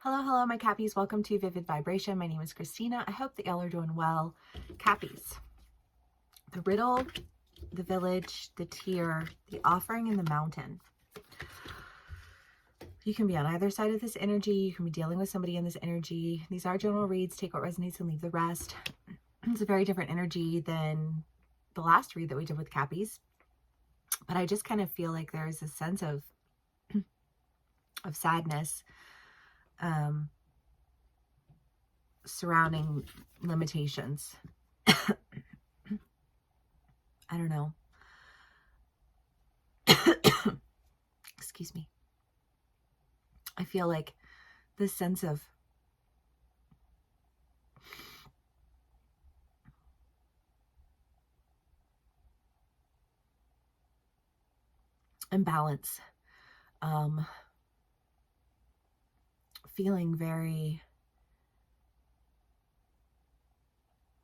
Hello, hello, my Cappies. Welcome to Vivid Vibration. My name is Christina. I hope that y'all are doing well. Cappies, the riddle, the village, the tear, the offering, and the mountain. You can be on either side of this energy. You can be dealing with somebody in this energy. These are general reads. Take what resonates and leave the rest. It's a very different energy than the last read that we did with Cappies. But I just kind of feel like there's a sense of sadness surrounding limitations. I don't know. Excuse me. I feel like this sense of imbalance, feeling very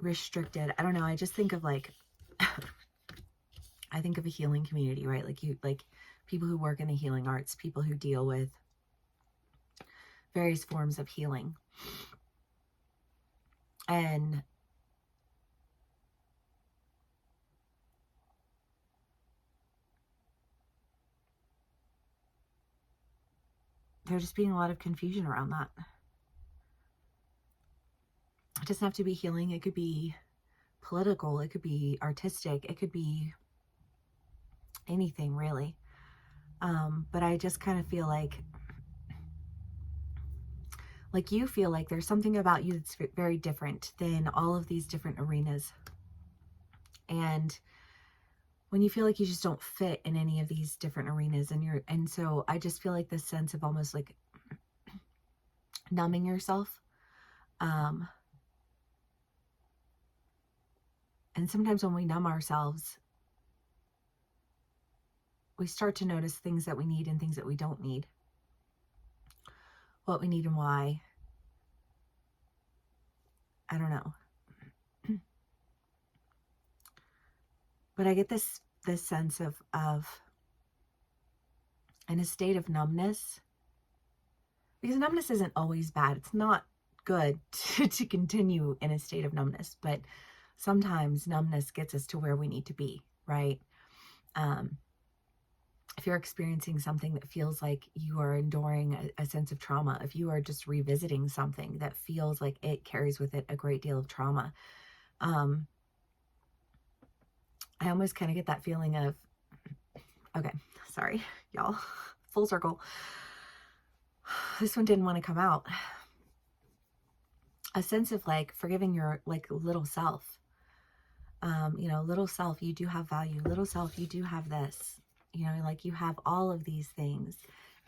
restricted. I don't know. I just think of like, I think of a healing community, right? Like people who work in the healing arts, people who deal with various forms of healing. And there's just being a lot of confusion around that. It doesn't have to be healing. It could be political. It could be artistic. It could be anything, really. But I just kind of feel like you feel like there's something about you that's very different than all of these different arenas. And when you feel like you just don't fit in any of these different arenas, and so I just feel like this sense of almost like numbing yourself. And sometimes when we numb ourselves, we start to notice things that we need and things that we don't need. What we need and why. I don't know. But I get this sense of in a state of numbness, because numbness isn't always bad. It's not good to continue in a state of numbness, but sometimes numbness gets us to where we need to be, right? If you're experiencing something that feels like you are enduring a sense of trauma, if you are just revisiting something that feels like it carries with it a great deal of trauma, I almost kind of get that feeling of, okay, sorry, y'all, full circle. This one didn't want to come out. A sense of like forgiving your like little self. Little self, you do have value. Little self, you do have this. Like you have all of these things.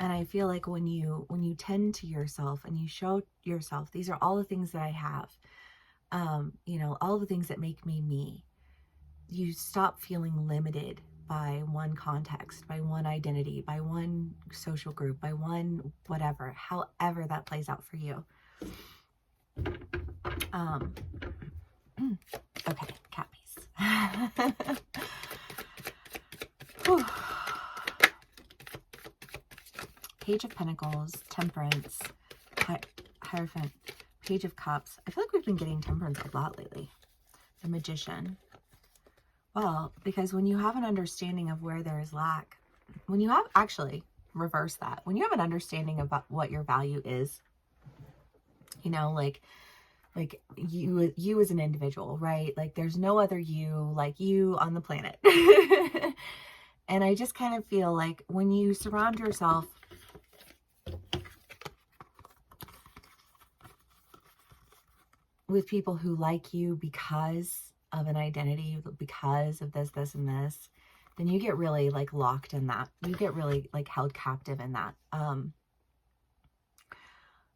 And I feel like when you tend to yourself and you show yourself, these are all the things that I have. All the things that make me me. You stop feeling limited by one context, by one identity, by one social group, by one whatever, however that plays out for you. Okay, Cappies. Page of Pentacles, Temperance, Hierophant, Page of Cups. I feel like we've been getting Temperance a lot lately. The Magician. Well, because when you have an understanding of where there is lack, when you have, actually, reverse that. When you have an understanding about what your value is, like you as an individual, right? Like there's no other you like you on the planet. And I just kind of feel like when you surround yourself with people who like you because of an identity, because of this, this, and this, then you get really like locked in that. You get really like held captive in that.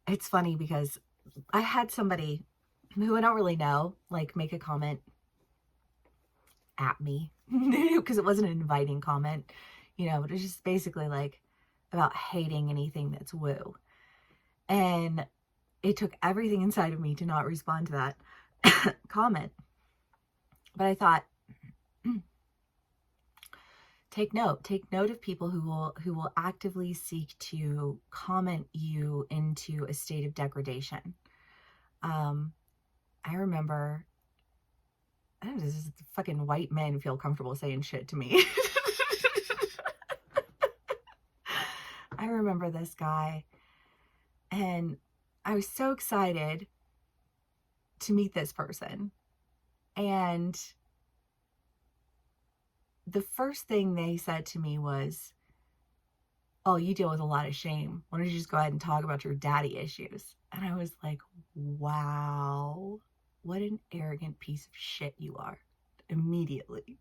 It's funny because I had somebody who I don't really know, like make a comment at me because it wasn't an inviting comment, but it's just basically like about hating anything that's woo. And it took everything inside of me to not respond to that comment. But I thought, take note of people who will actively seek to comment you into a state of degradation. I remember, I don't know, this is fucking white men feel comfortable saying shit to me. I remember this guy, and I was so excited to meet this person. And the first thing they said to me was, oh, you deal with a lot of shame. Why don't you just go ahead and talk about your daddy issues? And I was like, wow, what an arrogant piece of shit you are. Immediately.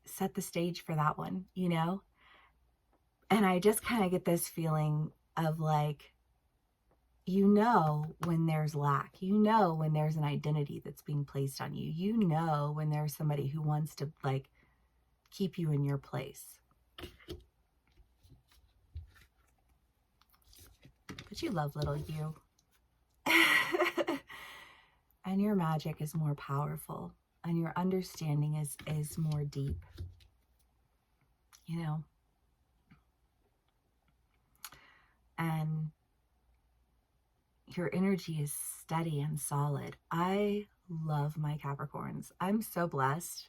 Set the stage for that one, you know? And I just kind of get this feeling of like, you know when there's lack, you know when there's an identity that's being placed on you, you know when there's somebody who wants to like keep you in your place. But you love little you. And your magic is more powerful, and your understanding is more deep, you know? And your energy is steady and solid. I love my Capricorns. I'm so blessed.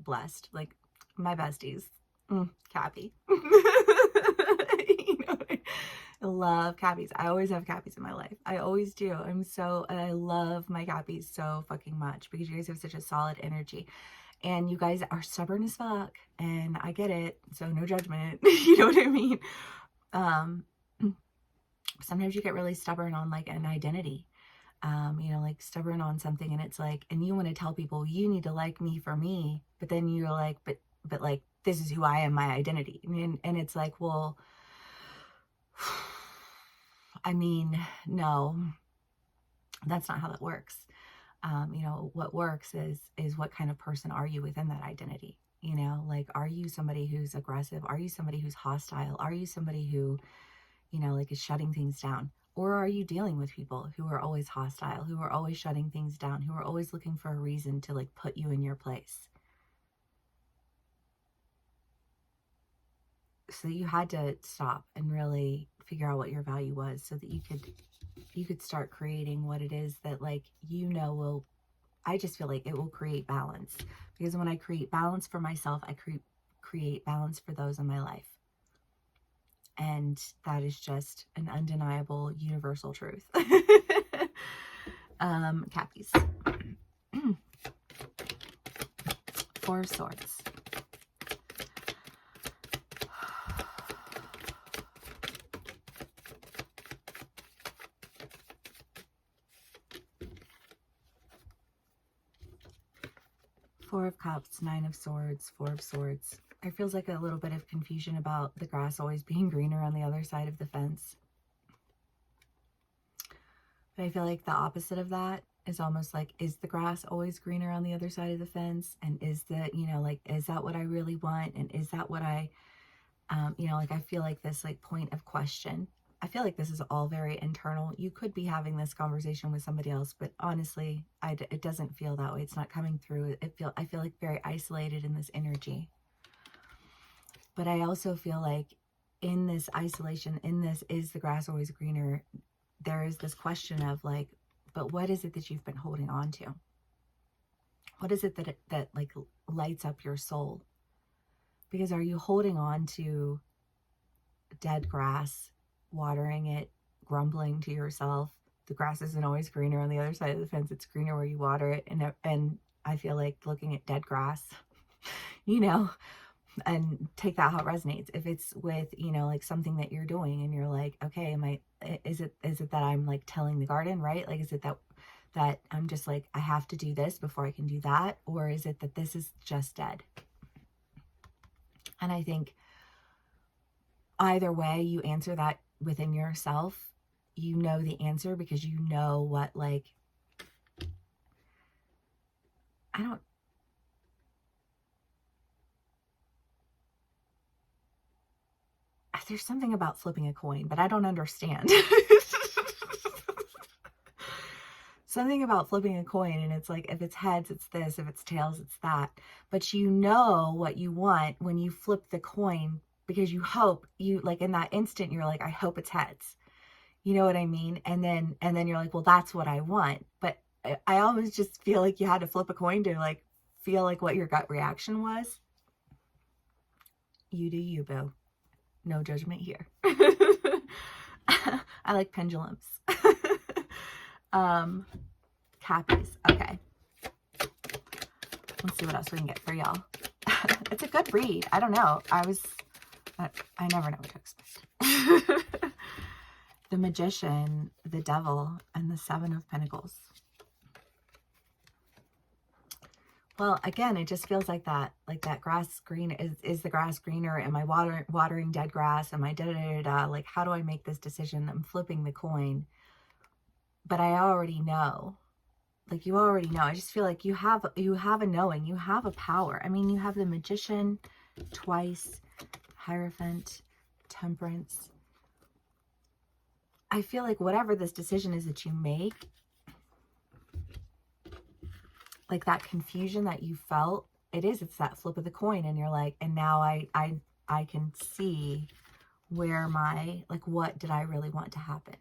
Blessed. Like my besties. Cappy. You know, I love Cappies. I always have Cappies in my life. I always do. I love my Cappies so fucking much because you guys have such a solid energy. And you guys are stubborn as fuck. And I get it. So no judgment. You know what I mean? Sometimes you get really stubborn on like an identity, you know, like stubborn on something, and it's like, and you want to tell people you need to like me for me, but then you're like, but like, this is who I am, my identity. And it's like, well, I mean, no, that's not how that works. You know, what works is what kind of person are you within that identity? You know, like, are you somebody who's aggressive? Are you somebody who's hostile? Are you somebody who, you know, like is shutting things down? Or are you dealing with people who are always hostile, who are always shutting things down, who are always looking for a reason to like put you in your place? So you had to stop and really figure out what your value was so that you could start creating what it is that, like, you know, I just feel like it will create balance, because when I create balance for myself, I create balance for those in my life. And that is just an undeniable universal truth. Cappies. Four of Swords. Four of Cups, Nine of Swords, Four of Swords. There feels like a little bit of confusion about the grass always being greener on the other side of the fence. But I feel like the opposite of that is almost like, is the grass always greener on the other side of the fence? And is that, you know, like, is that what I really want? And is that what I, you know, like, I feel like this like point of question. I feel like this is all very internal. You could be having this conversation with somebody else, but honestly, it doesn't feel that way. It's not coming through. I feel like very isolated in this energy. But I also feel like in this isolation, in this, is the grass always greener? There is this question of like, but what is it that you've been holding on to? What is it that like lights up your soul? Because are you holding on to dead grass, watering it, grumbling to yourself, the grass isn't always greener on the other side of the fence, it's greener where you water it? And I feel like looking at dead grass, you know, and take that how it resonates. If it's with, you know, like something that you're doing and you're like, okay, is it that I'm like tilling the garden, right? Like, is it that I'm just like, I have to do this before I can do that? Or is it that this is just dead? And I think either way you answer that within yourself, you know the answer, because you know what, like, there's something about flipping a coin, but I don't understand. something about flipping a coin, and it's like, if it's heads, it's this, if it's tails, it's that. But you know what you want when you flip the coin, because you hope, you like in that instant, you're like, I hope it's heads. You know what I mean? And then you're like, well, that's what I want. But I almost just feel like you had to flip a coin to like feel like what your gut reaction was. You do you, boo. No judgment here. I like pendulums. Cappies. Okay. Let's see what else we can get for y'all. It's a good read. I don't know. I never know what to expect. The Magician, the Devil, and the Seven of Pentacles. Well, again, it just feels like that grass green. Is the grass greener? Am I watering dead grass? Am I da-da-da-da-da? Like, how do I make this decision? I'm flipping the coin. But I already know. Like, you already know. I just feel like you have a knowing. You have a power. I mean, you have the Magician twice, Hierophant, Temperance. I feel like whatever this decision is that you make, like that confusion that you felt, it's that flip of the coin, and you're like, and now I can see where like, what did I really want to happen?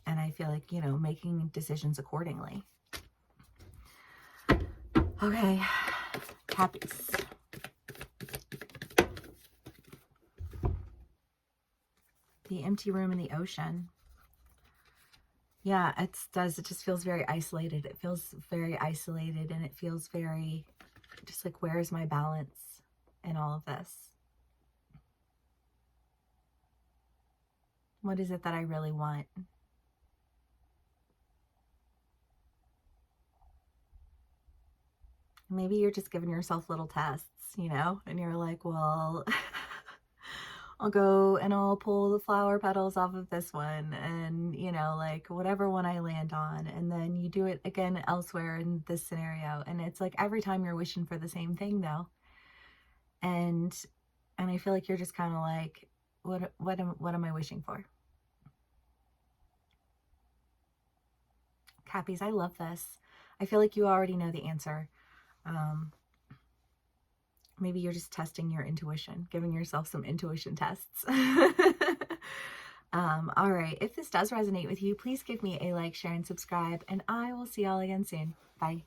And I feel like, making decisions accordingly. Okay, Cappies. The Empty Room in the Ocean. Yeah, it just feels very isolated. It feels very isolated, and it feels very just like, where's my balance in all of this? What is it that I really want? Maybe you're just giving yourself little tests, and you're like, well, I'll go and I'll pull the flower petals off of this one, and like whatever one I land on, and then you do it again elsewhere in this scenario, and it's like every time you're wishing for the same thing though, and I feel like you're just kind of like, what am I wishing for? Cappies, I love this. I feel like you already know the answer. Maybe you're just testing your intuition, giving yourself some intuition tests. All right. If this does resonate with you, please give me a like, share, and subscribe, and I will see y'all again soon. Bye.